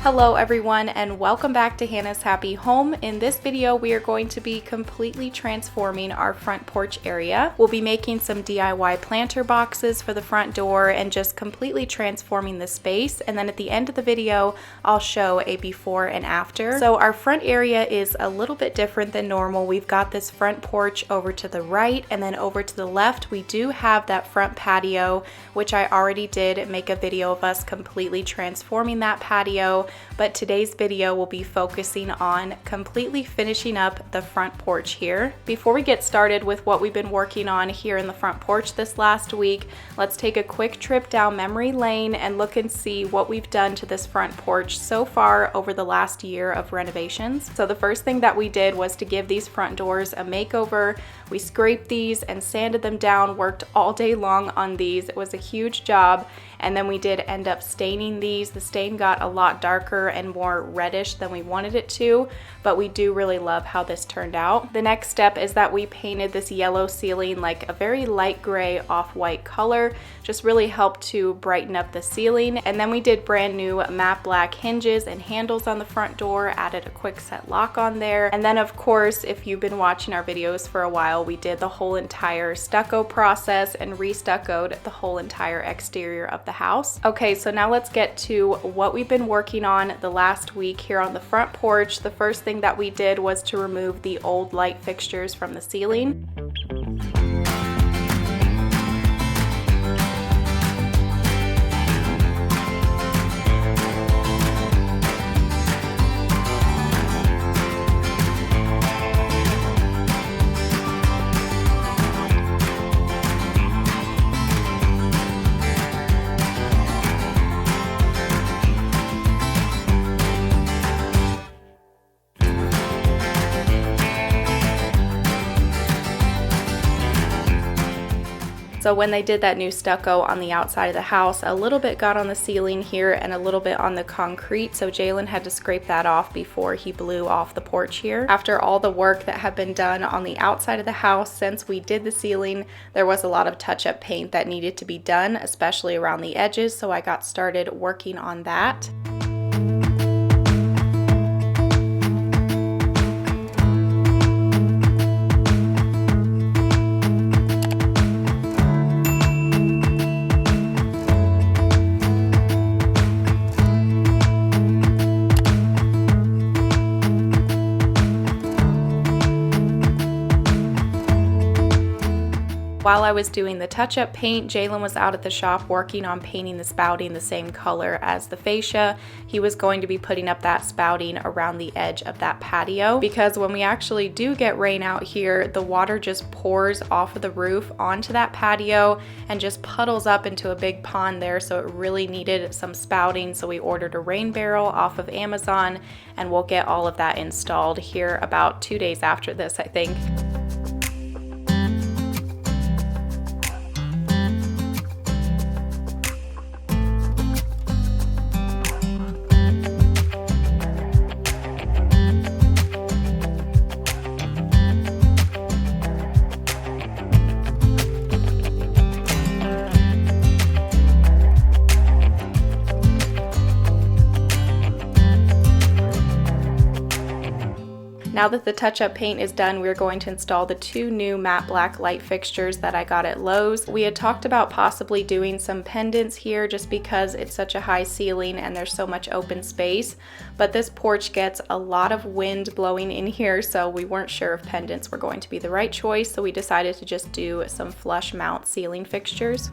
Hello everyone and welcome back to Hannah's Happy Home. In this video we are going to be completely transforming our front porch area. We'll be making some DIY planter boxes for the front door and just completely transforming the space, and then at the end of the video I'll show a before and after. So our front area is a little bit different than normal. We've got this front porch over to the right, and then over to the left we do have that front patio, which I already did make a video of us completely transforming that patio. But today's video will be focusing on completely finishing up the front porch here. Before we get started with what we've been working on here in the front porch this last week, let's take a quick trip down memory lane and look and see what we've done to this front porch so far over the last year of renovations. So the first thing that we did was to give these front doors a makeover. We scraped these and sanded them down, worked all day long on these. It was a huge job. And then we did end up staining these. The stain got a lot darker and more reddish than we wanted it to, but we do really love how this turned out. The next step is that we painted this yellow ceiling like a very light gray off-white color, just really helped to brighten up the ceiling. And then we did brand new matte black hinges and handles on the front door, added a quick set lock on there. And then of course, if you've been watching our videos for a while, we did the whole entire stucco process and re-stuccoed the whole entire exterior of the house. Okay, so now let's get to what we've been working on the last week here on the front porch. The first thing that we did was to remove the old light fixtures from the ceiling. So when they did that new stucco on the outside of the house, a little bit got on the ceiling here and a little bit on the concrete, so Jalen had to scrape that off before he blew off the porch here. After all the work that had been done on the outside of the house since we did the ceiling, there was a lot of touch-up paint that needed to be done, especially around the edges, so I got started working on that. While I was doing the touch-up paint, Jalen was out at the shop working on painting the spouting the same color as the fascia. He was going to be putting up that spouting around the edge of that patio, because when we actually do get rain out here, the water just pours off of the roof onto that patio and just puddles up into a big pond there, so it really needed some spouting. So we ordered a rain barrel off of Amazon, and we'll get all of that installed here about 2 days after this, I think. Now that the touch-up paint is done, we're going to install the two new matte black light fixtures that I got at Lowe's. We had talked about possibly doing some pendants here just because it's such a high ceiling and there's so much open space, but this porch gets a lot of wind blowing in here, so we weren't sure if pendants were going to be the right choice, so we decided to just do some flush mount ceiling fixtures.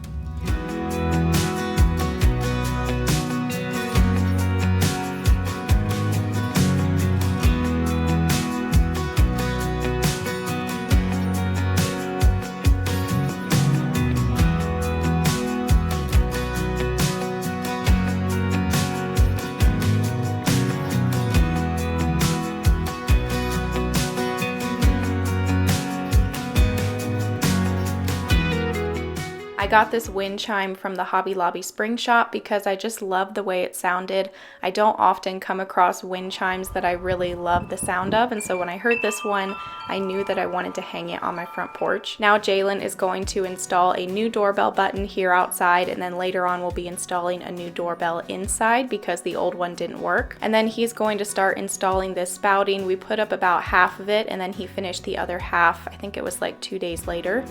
I got this wind chime from the Hobby Lobby spring shop because I just love the way it sounded. I don't often come across wind chimes that I really love the sound of, and so when I heard this one, I knew that I wanted to hang it on my front porch. Now Jalen is going to install a new doorbell button here outside, and then later on we'll be installing a new doorbell inside because the old one didn't work. And then he's going to start installing this spouting. We put up about half of it, and then he finished the other half. I think it was like 2 days later.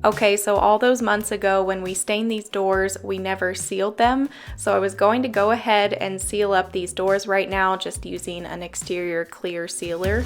Okay, so all those months ago when we stained these doors, we never sealed them. So I was going to go ahead and seal up these doors right now just using an exterior clear sealer.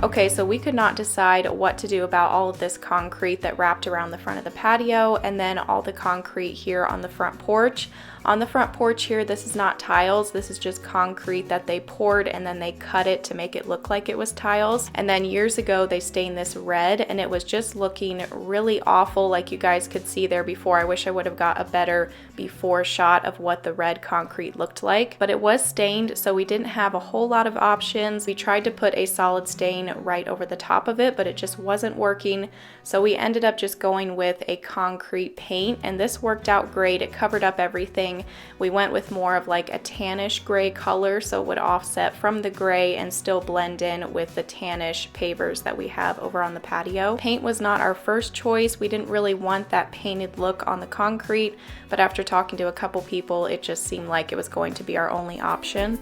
Okay, so we could not decide what to do about all of this concrete that wrapped around the front of the patio and then all the concrete here on the front porch. On the front porch here, this is not tiles, this is just concrete that they poured and then they cut it to make it look like it was tiles. And then years ago, they stained this red and it was just looking really awful, like you guys could see there before. I wish I would have got a better before shot of what the red concrete looked like. But it was stained, so we didn't have a whole lot of options. We tried to put a solid stain right over the top of it, but it just wasn't working. So we ended up just going with a concrete paint, and this worked out great. It covered up everything. We went with more of like a tannish gray color, so it would offset from the gray and still blend in with the tannish pavers that we have over on the patio. Paint was not our first choice. We didn't really want that painted look on the concrete, but after talking to a couple people, it just seemed like it was going to be our only option.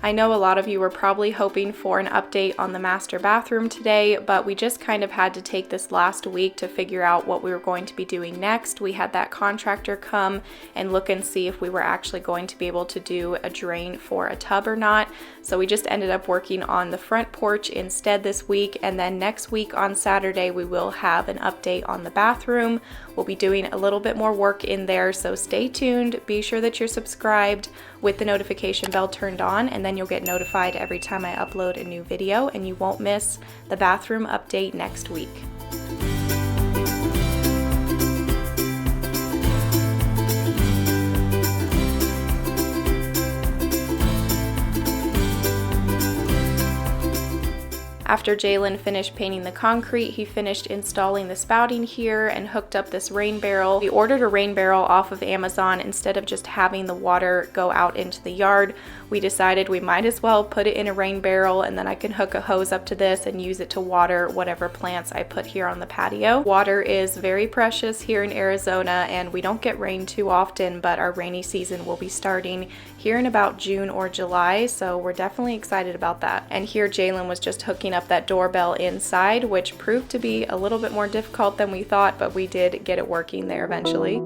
I know a lot of you were probably hoping for an update on the master bathroom today, but we just kind of had to take this last week to figure out what we were going to be doing next. We had that contractor come and look and see if we were actually going to be able to do a drain for a tub or not. So we just ended up working on the front porch instead this week, and then next week on Saturday we will have an update on the bathroom. We'll be doing a little bit more work in there, so stay tuned. Be sure that you're subscribed with the notification bell turned on, and then you'll get notified every time I upload a new video, and you won't miss the bathroom update next week. After Jalen finished painting the concrete, he finished installing the spouting here and hooked up this rain barrel. We ordered a rain barrel off of Amazon. Instead of just having the water go out into the yard, we decided we might as well put it in a rain barrel, and then I can hook a hose up to this and use it to water whatever plants I put here on the patio. Water is very precious here in Arizona, and we don't get rain too often, but our rainy season will be starting here in about June or July, so we're definitely excited about that. And here Jalen was just hooking hanging up that doorbell inside, which proved to be a little bit more difficult than we thought, but we did get it working there eventually.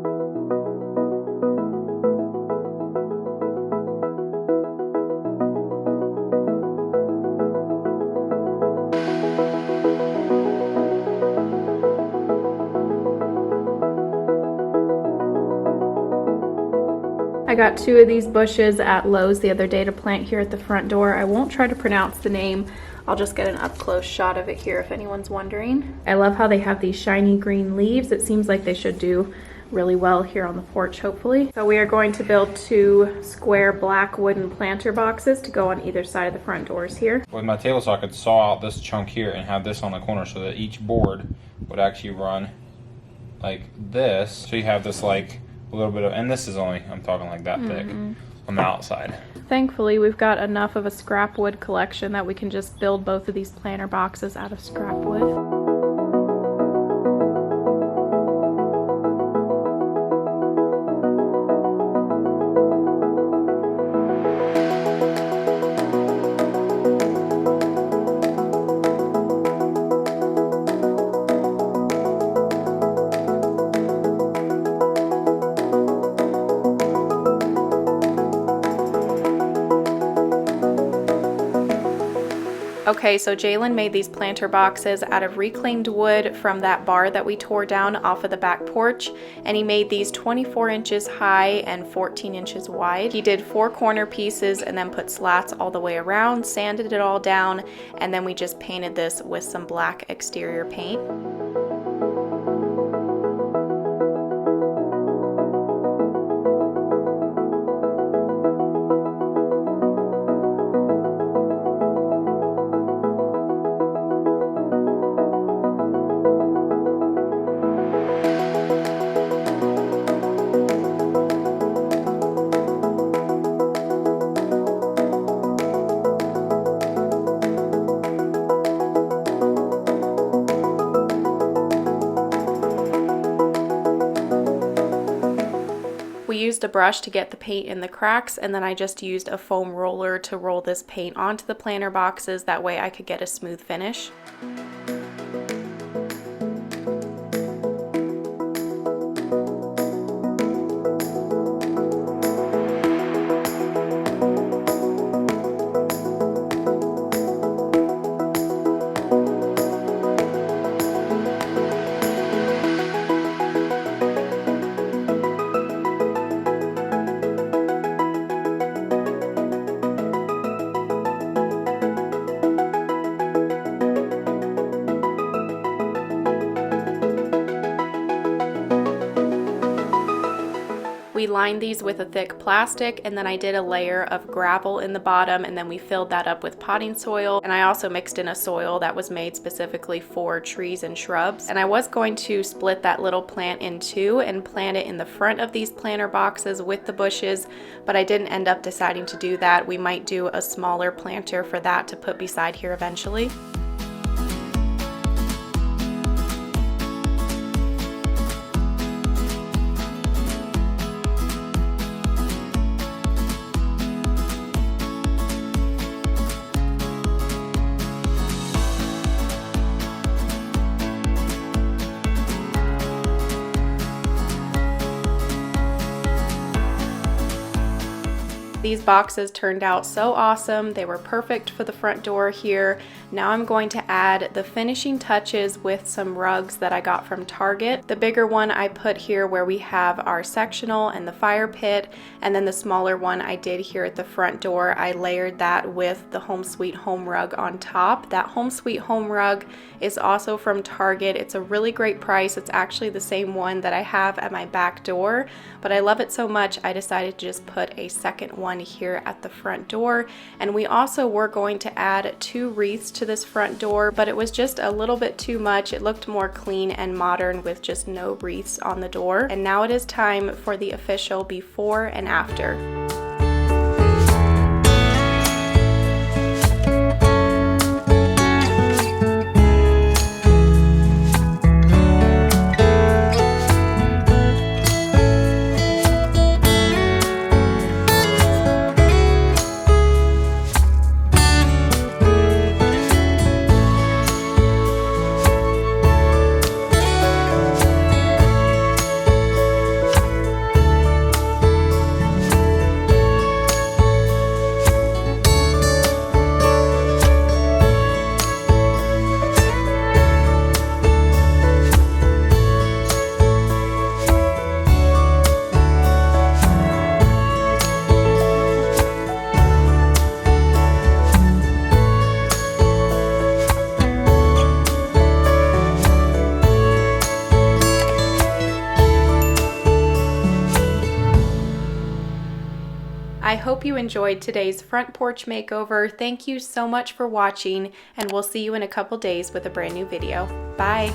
I got 2 of these bushes at Lowe's the other day to plant here at the front door. I won't try to pronounce the name. I'll just get an up-close shot of it here if anyone's wondering. I love how they have these shiny green leaves. It seems like they should do really well here on the porch, hopefully. So we are going to build 2 square black wooden planter boxes to go on either side of the front doors here. With my table saw, I could saw out this chunk here and have this on the corner so that each board would actually run like this. So you have this like a little bit of, and this is only, I'm talking like that thick on the outside. Thankfully, we've got enough of a scrap wood collection that we can just build both of these planter boxes out of scrap wood. Okay, so Jalen made these planter boxes out of reclaimed wood from that bar that we tore down off of the back porch, and he made these 24 inches high and 14 inches wide. He did 4 corner pieces and then put slats all the way around, sanded it all down, and then we just painted this with some black exterior paint. We used a brush to get the paint in the cracks, and then I just used a foam roller to roll this paint onto the planter boxes. That way I could get a smooth finish. We lined these with a thick plastic, and then I did a layer of gravel in the bottom, and then we filled that up with potting soil. And I also mixed in a soil that was made specifically for trees and shrubs. And I was going to split that little plant in 2 and plant it in the front of these planter boxes with the bushes, but I didn't end up deciding to do that. We might do a smaller planter for that to put beside here eventually. These boxes turned out so awesome. They were perfect for the front door here. Now I'm going to add the finishing touches with some rugs that I got from Target. The bigger one I put here where we have our sectional and the fire pit, and then the smaller one I did here at the front door. I layered that with the Home Sweet Home rug on top. That Home Sweet Home rug is also from Target. It's a really great price. It's actually the same one that I have at my back door, but I love it so much I decided to just put a second one here at the front door. And we also were going to add 2 wreaths to this front door, but it was just a little bit too much. It looked more clean and modern with just no wreaths on the door. And now it is time for the official before and after. I hope you enjoyed today's front porch makeover. Thank you so much for watching, and we'll see you in a couple days with a brand new video. Bye.